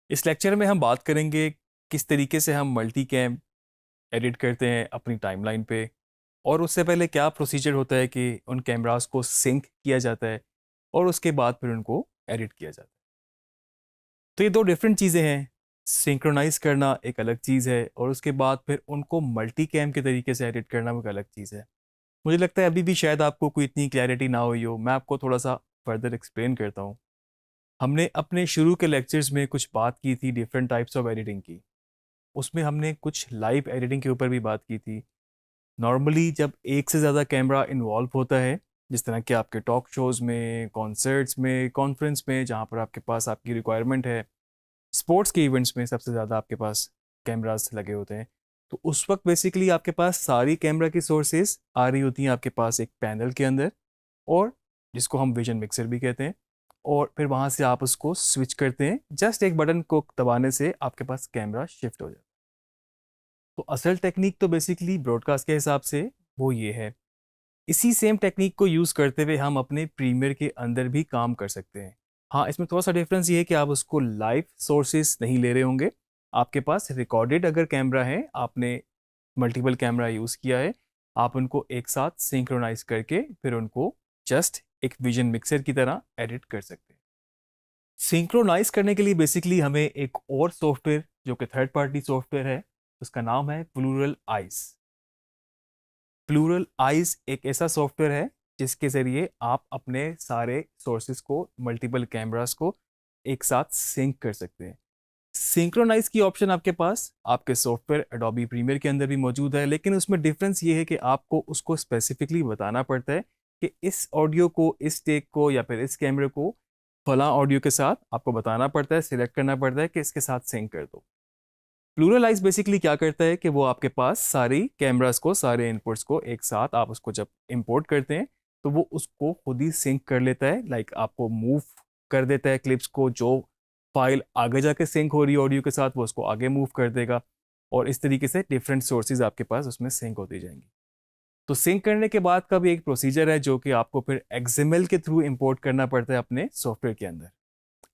इस लेक्चर में हम बात करेंगे किस तरीके से हम मल्टी कैम एडिट करते हैं अपनी टाइमलाइन पे। और उससे पहले क्या प्रोसीजर होता है कि उन कैमरास को सिंक किया जाता है और उसके बाद फिर उनको एडिट किया जाता है। तो ये दो डिफरेंट चीज़ें हैं। सिंक्रोनाइज करना एक अलग चीज़ है और उसके बाद फिर उनको मल्टी कैम के तरीके से एडिट करना वो एक अलग चीज़ है। मुझे लगता है अभी भी शायद आपको कोई इतनी क्लैरिटी ना हुई हो, मैं आपको थोड़ा सा फर्दर एक्सप्लेन करता हूँ। हमने अपने शुरू के लेक्चर्स में कुछ बात की थी डिफरेंट टाइप्स ऑफ एडिटिंग की। उसमें हमने कुछ लाइव एडिटिंग के ऊपर भी बात की थी। नॉर्मली जब एक से ज़्यादा कैमरा इन्वॉल्व होता है, जिस तरह के आपके टॉक शोज़ में, कॉन्सर्ट्स में, कॉन्फ्रेंस में, जहाँ पर आपके पास आपकी रिक्वायरमेंट है, स्पोर्ट्स के इवेंट्स में सबसे ज़्यादा आपके पास कैमरास लगे होते हैं। तो उस वक्त बेसिकली आपके पास सारी कैमरा की सोर्सेज आ रही होती हैं आपके पास एक पैनल के अंदर, और जिसको हम विजन मिक्सर भी कहते हैं। और फिर वहाँ से आप उसको स्विच करते हैं, जस्ट एक बटन को दबाने से आपके पास कैमरा शिफ्ट हो जाता है। तो असल टेक्निक तो बेसिकली ब्रॉडकास्ट के हिसाब से वो ये है। इसी सेम टेक्निक को यूज़ करते हुए हम अपने प्रीमियर के अंदर भी काम कर सकते हैं। हाँ, इसमें थोड़ा सा डिफरेंस ये है कि आप उसको लाइव सोर्सेस नहीं ले रहे होंगे। आपके पास रिकॉर्डेड अगर कैमरा है, आपने मल्टीपल कैमरा यूज़ किया है, आप उनको एक साथ सिंक्रोनाइज करके फिर उनको जस्ट एक विजन मिक्सर की तरह एडिट कर सकते हैं। सिंक्रोनाइज करने के लिए बेसिकली हमें एक और सॉफ्टवेयर, जो कि थर्ड पार्टी सॉफ्टवेयर है, उसका नाम है प्लूरल आइज। प्लूरल आइज एक ऐसा सॉफ्टवेयर है जिसके ज़रिए आप अपने सारे सोर्सेज को, मल्टीपल कैमरास को एक साथ सिंक कर सकते हैं। सिंक्रोनाइज की ऑप्शन आपके पास आपके सॉफ्टवेयर एडोबी प्रीमियर के अंदर भी मौजूद है, लेकिन उसमें डिफरेंस ये है कि आपको उसको स्पेसिफिकली बताना पड़ता है कि इस ऑडियो को, इस टेक को या फिर इस कैमरे को फला ऑडियो के साथ आपको बताना पड़ता है, सिलेक्ट करना पड़ता है कि इसके साथ सिंक कर दो। प्लूरलाइज बेसिकली क्या करता है कि वो आपके पास सारी कैमरास को, सारे इनपुट्स को एक साथ आप उसको जब इंपोर्ट करते हैं तो वो उसको खुद ही सिंक कर लेता है। लाइक आपको मूव कर देता है क्लिप्स को, जो फाइल आगे जाके सिंक हो रही है ऑडियो के साथ वो उसको आगे मूव कर देगा, और इस तरीके से डिफरेंट सोर्सेज आपके पास उसमें सिंक होती जाएंगी। तो सिंक करने के बाद का भी एक प्रोसीजर है जो कि आपको फिर एक्सएमएल के थ्रू इंपोर्ट करना पड़ता है अपने सॉफ्टवेयर के अंदर।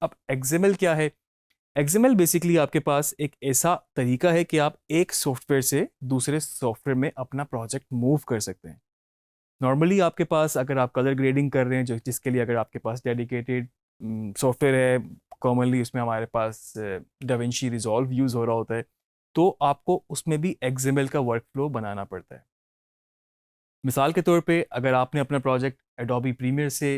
अब एक्सएमएल क्या है? एक्सएमएल बेसिकली आपके पास एक ऐसा तरीका है कि आप एक सॉफ्टवेयर से दूसरे सॉफ्टवेयर में अपना प्रोजेक्ट मूव कर सकते हैं। नॉर्मली आपके पास अगर आप कलर ग्रेडिंग कर रहे हैं, जो जिसके लिए अगर आपके पास डेडिकेटेड सॉफ्टवेयर है, कॉमनली उसमें हमारे पास डाविंची रिजॉल्व यूज़ हो रहा होता है, तो आपको उसमें भी एक्सएमएल का वर्कफ्लो बनाना पड़ता है। मिसाल के तौर पे अगर आपने अपना प्रोजेक्ट एडोबी प्रीमियर से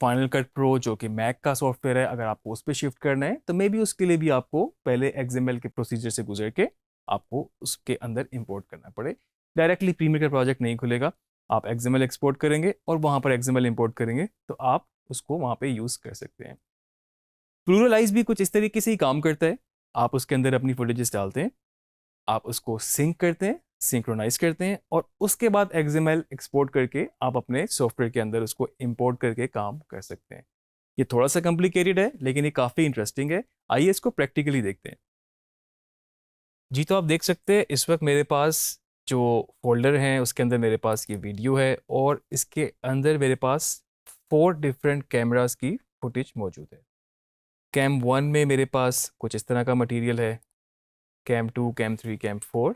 फाइनल कट प्रो, जो कि मैक का सॉफ्टवेयर है, अगर आपको उस पर शिफ्ट करना है तो मे बी उसके लिए भी आपको पहले एक्सएमएल के प्रोसीजर से गुजर के आपको उसके अंदर इंपोर्ट करना पड़े। डायरेक्टली प्रीमियर का प्रोजेक्ट नहीं खुलेगा, आप एक्सएमएल एक्सपोर्ट करेंगे और वहाँ पर एक्सएमएल इंपोर्ट करेंगे तो आप उसको वहाँ पे यूज़ कर सकते हैं। प्लूरलाइज भी कुछ इस तरीके से ही काम करता है। आप उसके अंदर अपनी फुटेजेस डालते हैं, आप उसको सिंक करते हैं, सिंक्रोनाइज करते हैं, और उसके बाद एक्सएमएल एक्सपोर्ट करके आप अपने सॉफ्टवेयर के अंदर उसको इंपोर्ट करके काम कर सकते हैं। ये थोड़ा सा कॉम्प्लिकेटेड है लेकिन ये काफ़ी इंटरेस्टिंग है। आइए इसको प्रैक्टिकली देखते हैं। जी, तो आप देख सकते हैं इस वक्त मेरे पास जो फोल्डर हैं उसके अंदर मेरे पास ये वीडियो है, और इसके अंदर मेरे पास 4 डिफरेंट कैमरास की फुटेज मौजूद है। कैम 1 में मेरे पास कुछ इस तरह का मटेरियल है। कैम 2, कैम 3, कैम 4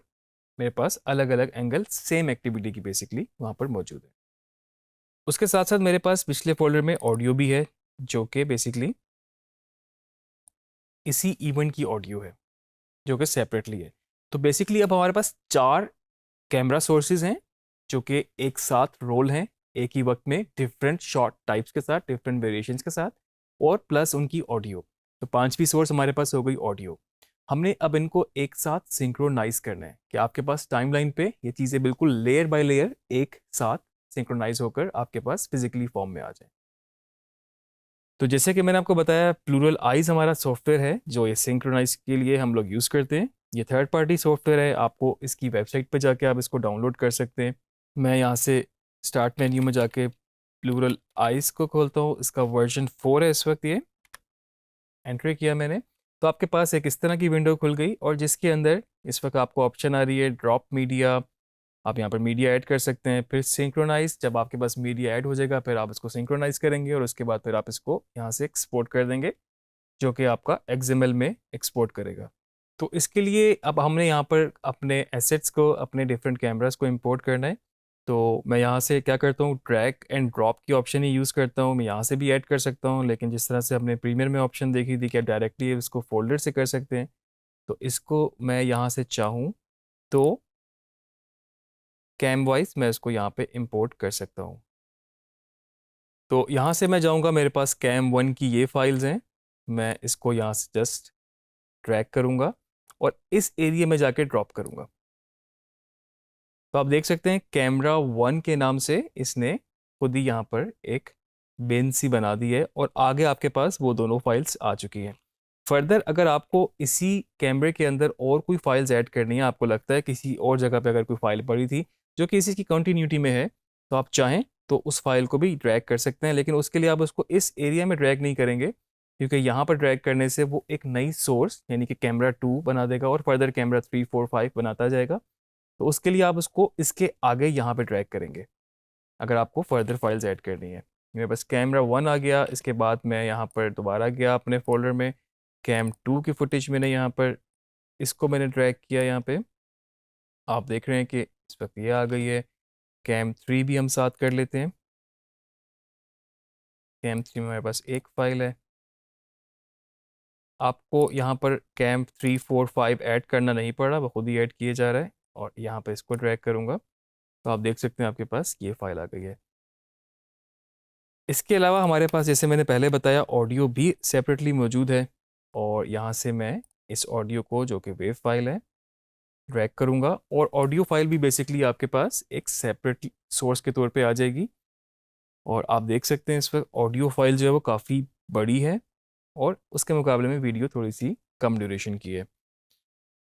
मेरे पास अलग अलग एंगल सेम एक्टिविटी की बेसिकली वहाँ पर मौजूद है। उसके साथ साथ मेरे पास पिछले फोल्डर में ऑडियो भी है, जो कि बेसिकली इसी इवेंट की ऑडियो है, जो कि सेपरेटली है। तो बेसिकली अब हमारे पास 4 कैमरा सोर्सेज हैं जो कि एक साथ रोल हैं एक ही वक्त में, डिफरेंट शॉट टाइप्स के साथ, डिफरेंट वेरिएशंस के साथ, और प्लस उनकी ऑडियो। तो पांचवी सोर्स हमारे पास हो गई ऑडियो। हमने अब इनको एक साथ सिंक्रोनाइज करना है कि आपके पास टाइमलाइन पे ये चीज़ें बिल्कुल लेयर बाय लेयर एक साथ सिंक्रोनाइज होकर आपके पास फिजिकली फॉर्म में आ जाए। तो जैसे कि मैंने आपको बताया, प्लूरल आइज हमारा सॉफ्टवेयर है जो ये सिंक्रोनाइज के लिए हम लोग यूज़ करते हैं। ये थर्ड पार्टी सॉफ्टवेयर है, आपको इसकी वेबसाइट पर जाके आप इसको डाउनलोड कर सकते हैं। मैं यहाँ से स्टार्ट मेन्यू में जाके प्लूरल आइज को खोलता हूँ। इसका वर्जन 4 है इस वक्त। ये एंट्री किया मैंने तो आपके पास एक इस तरह की विंडो खुल गई, और जिसके अंदर इस वक्त आपको ऑप्शन आ रही है ड्रॉप मीडिया। आप यहाँ पर मीडिया ऐड कर सकते हैं, फिर सिंक्रोनाइज। जब आपके पास मीडिया ऐड हो जाएगा फिर आप इसको सिंक्रोनाइज करेंगे और उसके बाद फिर आप इसको यहाँ से एक्सपोर्ट कर देंगे। जो कि आपका XML में एक्सपोर्ट करेगा। तो इसके लिए अब हमने यहाँ पर अपने एसेट्स को, अपने डिफरेंट कैमरास को इंपोर्ट करना है। तो मैं यहाँ से क्या करता हूँ, ड्रैग एंड ड्रॉप की ऑप्शन ही यूज़ करता हूँ। मैं यहाँ से भी ऐड कर सकता हूँ, लेकिन जिस तरह से हमने प्रीमियर में ऑप्शन देखी थी कि आप डायरेक्टली इसको फोल्डर से कर सकते हैं, तो इसको मैं यहाँ से चाहूँ तो कैम वाइज मैं इसको यहाँ पे इंपोर्ट कर सकता हूँ। तो यहाँ से मैं जाऊँगा, मेरे पास cam1 की ये फाइल्स हैं, मैं इसको यहाँ से जस्ट ड्रैग करूँगा और इस एरिया में जाके ड्रॉप करूँगा। तो आप देख सकते हैं कैमरा 1 के नाम से इसने खुद ही यहाँ पर एक बिन सी बना दी है और आगे आपके पास वो दोनों फाइल्स आ चुकी हैं। फर्दर अगर आपको इसी कैमरे के अंदर और कोई फाइल्स ऐड करनी है, आपको लगता है किसी और जगह पे अगर कोई फाइल पड़ी थी जो कि इसी की कंटिन्यूटी में है, तो आप चाहें तो उस फाइल को भी ड्रैग कर सकते हैं, लेकिन उसके लिए आप उसको इस एरिया में ड्रैग नहीं करेंगे, क्योंकि यहाँ पर ड्रैग करने से वो एक नई सोर्स यानी कि कैमरा 2 बना देगा और फर्दर कैमरा 3, 4, 5 बनाता जाएगा। तो उसके लिए आप उसको इसके आगे यहाँ पे ड्रैग करेंगे अगर आपको फर्दर फाइल्स ऐड करनी है। मेरे पास कैमरा 1 आ गया, इसके बाद मैं यहाँ पर दोबारा गया अपने फोल्डर में, cam2 की फुटेज मैंने यहाँ पर इसको मैंने ड्रैग किया यहाँ पे। आप देख रहे हैं कि इस वक्त ये आ गई है। cam3 भी हम साथ कर लेते हैं। cam3 में हमारे पास एक फाइल है। आपको यहाँ पर cam3, 4, 5 ऐड करना नहीं पड़ा, वो खुद ही ऐड किए जा रहा है और यहाँ पर इसको ड्रैग करूँगा तो आप देख सकते हैं आपके पास ये फाइल आ गई है। इसके अलावा हमारे पास, जैसे मैंने पहले बताया, ऑडियो भी सेपरेटली मौजूद है और यहाँ से मैं इस ऑडियो को, जो कि वेव फाइल है, ड्रैग करूँगा और ऑडियो फाइल भी बेसिकली आपके पास एक सेपरेट सोर्स के तौर पे आ जाएगी। और आप देख सकते हैं इस वक्त ऑडियो फाइल जो है वो काफ़ी बड़ी है और उसके मुकाबले में वीडियो थोड़ी सी कम ड्यूरेशन की है।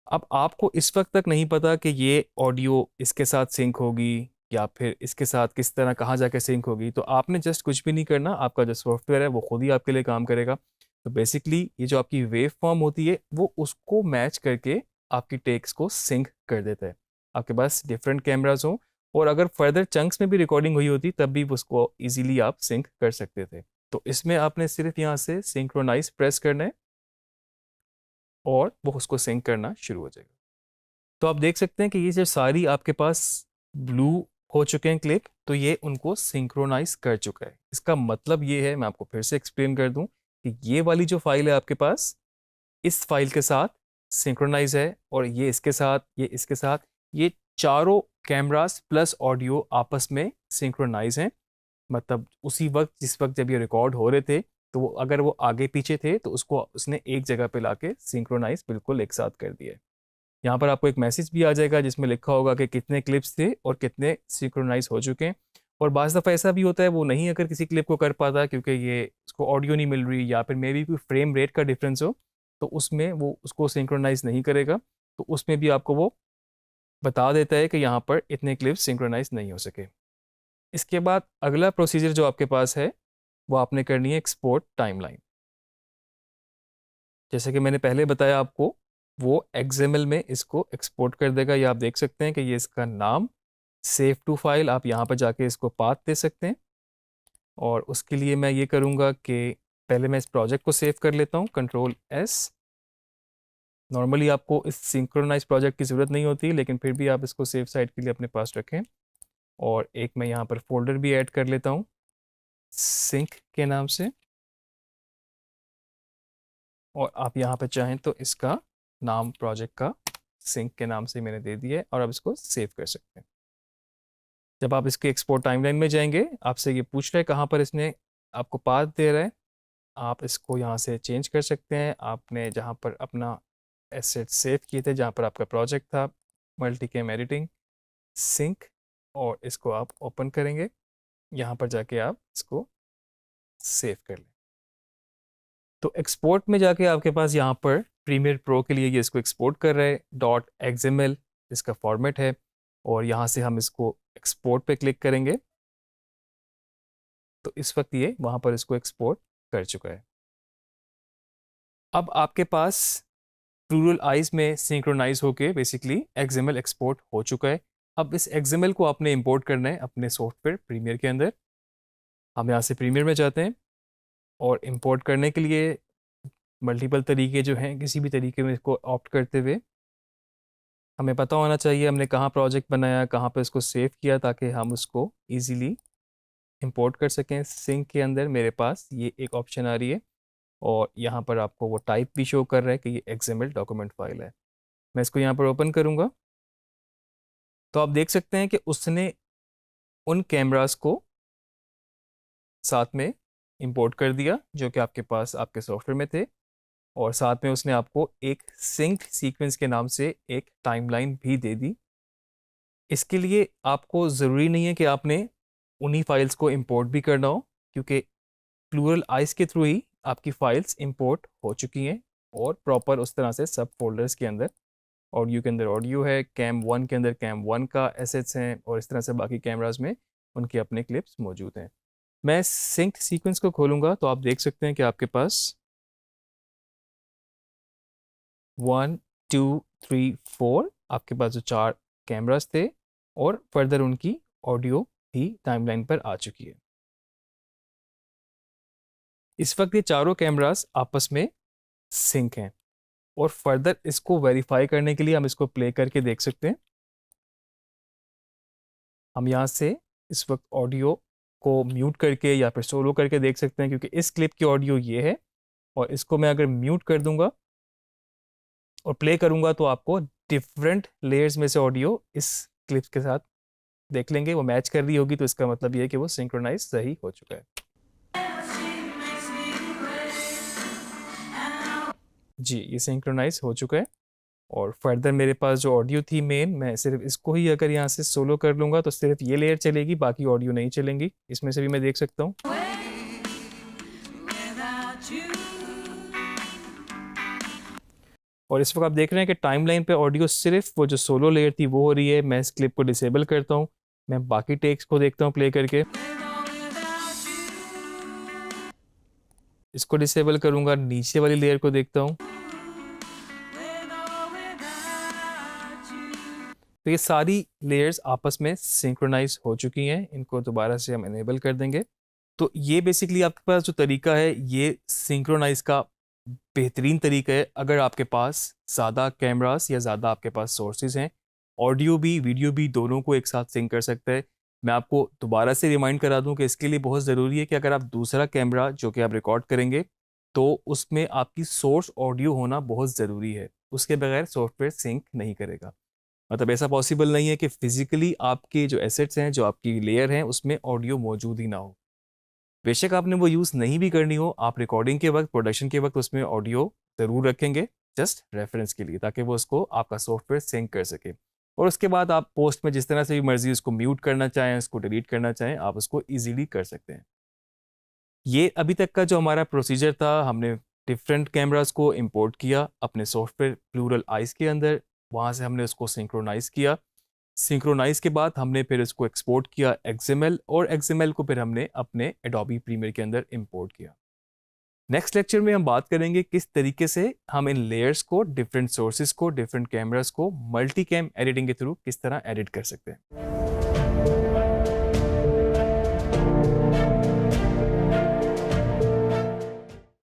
अब आपको इस वक्त तक नहीं पता कि ये ऑडियो इसके साथ सिंक होगी या फिर इसके साथ किस तरह कहाँ जाके सिंक होगी, तो आपने जस्ट कुछ भी नहीं करना, आपका जो सॉफ्टवेयर है वो खुद ही आपके लिए काम करेगा। तो बेसिकली ये जो आपकी वेव फॉर्म होती है वो उसको मैच करके आपकी टेक्स को सिंक कर देता है। आपके पास डिफरेंट कैमराज हों और अगर फर्दर चंक्स में भी रिकॉर्डिंग हुई होती तब भी उसको ईजिली आप सिंक कर सकते थे। तो इसमें आपने सिर्फ यहाँ से सिंक्रोनाइज प्रेस करना है और वो उसको सिंक करना शुरू हो जाएगा। तो आप देख सकते हैं कि ये जो सारी आपके पास ब्लू हो चुके हैं क्लिप, तो ये उनको सिंक्रोनाइज कर चुका है। इसका मतलब ये है, मैं आपको फिर से एक्सप्लेन कर दूं, कि ये वाली जो फाइल है आपके पास इस फाइल के साथ सिंक्रोनाइज है और ये इसके साथ, ये इसके साथ, ये चारों कैमरास प्लस ऑडियो आपस में सिंक्रोनाइज हैं। मतलब उसी वक्त, जिस वक्त जब ये रिकॉर्ड हो रहे थे, तो वो अगर वो आगे पीछे थे तो उसको उसने एक जगह पे लाके सिंक्रोनाइज बिल्कुल एक साथ कर दिया है। यहाँ पर आपको एक मैसेज भी आ जाएगा जिसमें लिखा होगा कि कितने क्लिप्स थे और कितने सिंक्रोनाइज हो चुके हैं। और बाज़ दफ़ा ऐसा भी होता है वो नहीं अगर किसी क्लिप को कर पाता क्योंकि ये उसको ऑडियो नहीं मिल रही या फिर मे बी कोई फ्रेम रेट का डिफरेंस हो, तो उसमें वो उसको सिंक्रोनाइज नहीं करेगा। तो उसमें भी आपको वो बता देता है कि यहाँ पर इतने क्लिप्स सिंक्रोनाइज नहीं हो सके। इसके बाद अगला प्रोसीजर जो आपके पास है वो आपने करनी है एक्सपोर्ट टाइमलाइन। जैसे कि मैंने पहले बताया आपको, वो XML में इसको एक्सपोर्ट कर देगा। ये आप देख सकते हैं कि ये इसका नाम सेव टू फाइल, आप यहाँ पर जाके इसको पाथ दे सकते हैं। और उसके लिए मैं ये करूँगा कि पहले मैं इस प्रोजेक्ट को सेव कर लेता हूँ, Ctrl+S। नॉर्मली आपको इस सिंक्रोनाइज प्रोजेक्ट की ज़रूरत नहीं होती, लेकिन फिर भी आप इसको सेव साइड के लिए अपने पास रखें। और एक मैं यहाँ पर फोल्डर भी ऐड कर लेता हूँ सिंक के नाम से, और आप यहाँ पर चाहें तो इसका नाम प्रोजेक्ट का सिंक के नाम से मैंने दे दिया है और आप इसको सेव कर सकते हैं। जब आप इसके एक्सपोर्ट टाइमलाइन में जाएंगे, आपसे ये पूछ रहा है कहाँ पर इसने आपको पाथ दे रहा है। आप इसको यहाँ से चेंज कर सकते हैं। आपने जहाँ पर अपना एसेट सेव किए थे, जहाँ पर आपका प्रोजेक्ट था मल्टीकैम एडिटिंग सिंक, और इसको आप ओपन करेंगे, यहाँ पर जाके आप इसको सेव कर लें। तो एक्सपोर्ट में जाके आपके पास यहाँ पर प्रीमियर प्रो के लिए ये इसको एक्सपोर्ट कर रहे हैं .xml इसका फॉर्मेट है, और यहाँ से हम इसको एक्सपोर्ट पे क्लिक करेंगे तो इस वक्त ये वहाँ पर इसको एक्सपोर्ट कर चुका है। अब आपके पास प्लूरल आइज में सिंक्रोनाइज होके बेसिकली XML एक्सपोर्ट हो चुका है। अब इस XML को आपने इंपोर्ट करना है अपने सॉफ्टवेयर प्रीमियर के अंदर। हम यहाँ से प्रीमियर में जाते हैं और इंपोर्ट करने के लिए मल्टीपल तरीके जो हैं, किसी भी तरीके में इसको ऑप्ट करते हुए हमें पता होना चाहिए हमने कहाँ प्रोजेक्ट बनाया, कहाँ पे इसको सेव किया, ताकि हम उसको इजीली इंपोर्ट कर सकें। सिंक के अंदर मेरे पास ये एक ऑप्शन आ रही है और यहाँ पर आपको वो टाइप भी शो कर रहा है कि ये XML डॉक्यूमेंट फाइल है। मैं इसको यहाँ पर ओपन करूँगा तो आप देख सकते हैं कि उसने उन कैमरास को साथ में इंपोर्ट कर दिया जो कि आपके पास आपके सॉफ्टवेयर में थे, और साथ में उसने आपको एक सिंक सीक्वेंस के नाम से एक टाइमलाइन भी दे दी। इसके लिए आपको ज़रूरी नहीं है कि आपने उन्हीं फाइल्स को इंपोर्ट भी करना हो, क्योंकि प्लूरल आइस के थ्रू ही आपकी फाइल्स इंपोर्ट हो चुकी हैं और प्रॉपर उस तरह से सब फोल्डर्स के अंदर ऑडियो के अंदर ऑडियो है, कैम 1 के अंदर कैम 1 का एसेट्स हैं, और इस तरह से बाकी कैमरास में उनके अपने क्लिप्स मौजूद हैं। मैं सिंक सीक्वेंस को खोलूँगा तो आप देख सकते हैं कि आपके पास 1 2 3 4 आपके पास जो 4 कैमरास थे और फर्दर उनकी ऑडियो भी टाइमलाइन पर आ चुकी है। इस वक्त ये चारों कैमरास आपस में सिंक हैं और फर्दर इसको वेरीफाई करने के लिए हम इसको प्ले करके देख सकते हैं। हम यहाँ से इस वक्त ऑडियो को म्यूट करके या फिर सोलो करके देख सकते हैं, क्योंकि इस क्लिप की ऑडियो ये है और इसको मैं अगर म्यूट कर दूंगा और प्ले करूंगा तो आपको डिफरेंट लेयर्स में से ऑडियो इस क्लिप के साथ देख लेंगे, वो मैच कर रही होगी, तो इसका मतलब ये है कि वो सिंक्रोनाइज सही हो चुका है। जी, ये सिंक्रोनाइज हो चुका है और फर्दर मेरे पास जो ऑडियो थी मेन, मैं सिर्फ इसको ही अगर यहाँ से सोलो कर लूँगा तो सिर्फ ये लेयर चलेगी, बाकी ऑडियो नहीं चलेंगी। इसमें से भी मैं देख सकता हूँ। और इस वक्त आप देख रहे हैं कि टाइमलाइन पे ऑडियो सिर्फ वो जो सोलो लेयर थी वो हो रही है। मैं इस क्लिप को डिसेबल करता हूँ, मैं बाकी टेक्स को देखता हूँ प्ले करके। इसको डिसेबल करूँगा, नीचे वाली लेयर को देखता हूँ तो ये सारी लेयर्स आपस में सिंक्रोनाइज हो चुकी हैं। इनको दोबारा से हम इनेबल कर देंगे। तो ये बेसिकली आपके पास जो तरीका है ये सिंक्रोनाइज का बेहतरीन तरीका है अगर आपके पास ज़्यादा कैमरास या ज़्यादा आपके पास सोर्सेज हैं। ऑडियो भी वीडियो भी दोनों को एक साथ सिंक कर सकता है। मैं आपको दोबारा से रिमाइंड करा दूं कि इसके लिए बहुत ज़रूरी है कि अगर आप दूसरा कैमरा जो कि आप रिकॉर्ड करेंगे तो उसमें आपकी सोर्स ऑडियो होना बहुत ज़रूरी है। उसके बगैर सॉफ्टवेयर सिंक नहीं करेगा। मतलब ऐसा पॉसिबल नहीं है कि फिजिकली आपके जो एसेट्स हैं, जो आपकी लेयर हैं, उसमें ऑडियो मौजूद ही ना हो। बेशक आपने वो यूज़ नहीं भी करनी हो, आप रिकॉर्डिंग के वक्त, प्रोडक्शन के वक्त उसमें ऑडियो ज़रूर रखेंगे जस्ट रेफरेंस के लिए, ताकि वो उसको आपका सॉफ्टवेयर सिंक कर सके। और उसके बाद आप पोस्ट में जिस तरह से भी मर्जी उसको म्यूट करना चाहें, उसको डिलीट करना चाहें, आप उसको ईजीली कर सकते हैं। ये अभी तक का जो हमारा प्रोसीजर था, हमने डिफरेंट कैमरास को इंपोर्ट किया अपने सॉफ्टवेयर प्लूरल आइस के अंदर, वहाँ से हमने उसको सिंक्रोनाइज़ किया। सिंक्रोनाइज के बाद हमने फिर इसको एक्सपोर्ट किया XML, और XML को फिर हमने अपने एडोबी प्रीमियर के अंदर इंपोर्ट किया। नेक्स्ट लेक्चर में हम बात करेंगे किस तरीके से हम इन लेयर्स को, डिफरेंट सोर्सेज को, डिफरेंट कैमरास को मल्टी कैम एडिटिंग के थ्रू किस तरह एडिट कर सकते हैं।